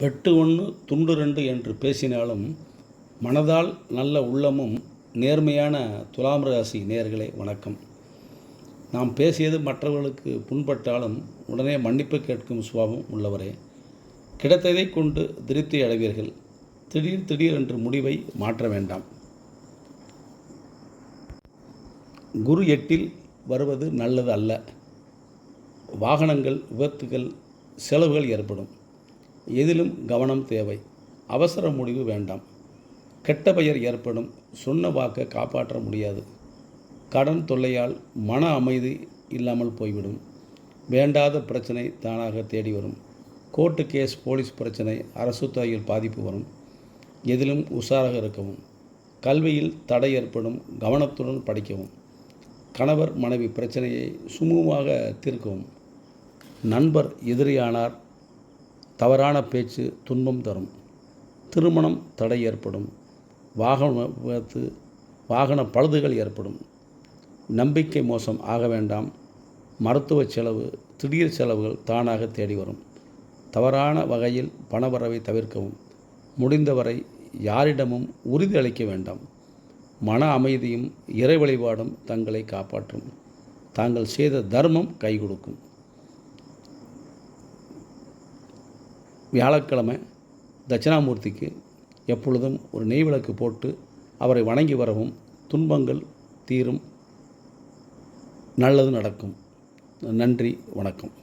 வெட்டு ஒன்று துண்டு ரெண்டு என்று பேசினாலும் மனதால் நல்ல உள்ளமும் நேர்மையான துலாம் ராசி நேயர்களே வணக்கம். நாம் பேசியது மற்றவர்களுக்கு புண்பட்டாலும் உடனே மன்னிப்பு கேட்கும் சுபாவம் உள்ளவரே. கிடைத்ததை கொண்டு திருப்தி அடைவீர்கள். திடீர் என்று முடிவை மாற்ற வேண்டாம். குரு 8 வருவது நல்லது அல்ல. வாகனங்கள், விபத்துகள், செலவுகள் ஏற்படும். எதிலும் கவனம் தேவை. அவசர முடிவு வேண்டாம். கெட்ட பெயர் ஏற்படும். சொன்ன வாக்கை காப்பாற்ற முடியாது. கடன் தொல்லையால் மன அமைதி இல்லாமல் போய்விடும். வேண்டாத பிரச்சனை தானாக தேடி வரும். கோர்ட்டு கேஸ், போலீஸ் பிரச்சனை, அரசு துறையில் பாதிப்பு வரும். எதிலும் உஷாராக இருக்கவும். கல்வியில் தடை ஏற்படும். கவனத்துடன் படிக்கவும். கணவர் மனைவி பிரச்சனையை சுமூகமாக தீர்க்கவும். நண்பர் எதிரியானார். தவறான பேச்சு துன்பம் தரும். திருமணம் தடை ஏற்படும். வாகன பழுதுகள் ஏற்படும். நம்பிக்கை மோசம் ஆக வேண்டாம். மருத்துவ செலவு, திடீர் செலவுகள் தானாக தேடி வரும். தவறான வகையில் பணவரவை தவிர்க்கவும். முடிந்தவரை யாரிடமும் உறுதி அளிக்க வேண்டாம். மன அமைதியும் இறை வழிபாடும் தங்களை காப்பாற்றும். தாங்கள் செய்த தர்மம் கை கொடுக்கும். வியாழக்கிழமை தட்சிணாமூர்த்திக்கு எப்பொழுதும் ஒரு நெய் விளக்கு போட்டு அவரை வணங்கி வரவும் துன்பங்கள் தீரும். நல்லது நடக்கும். நன்றி, வணக்கம்.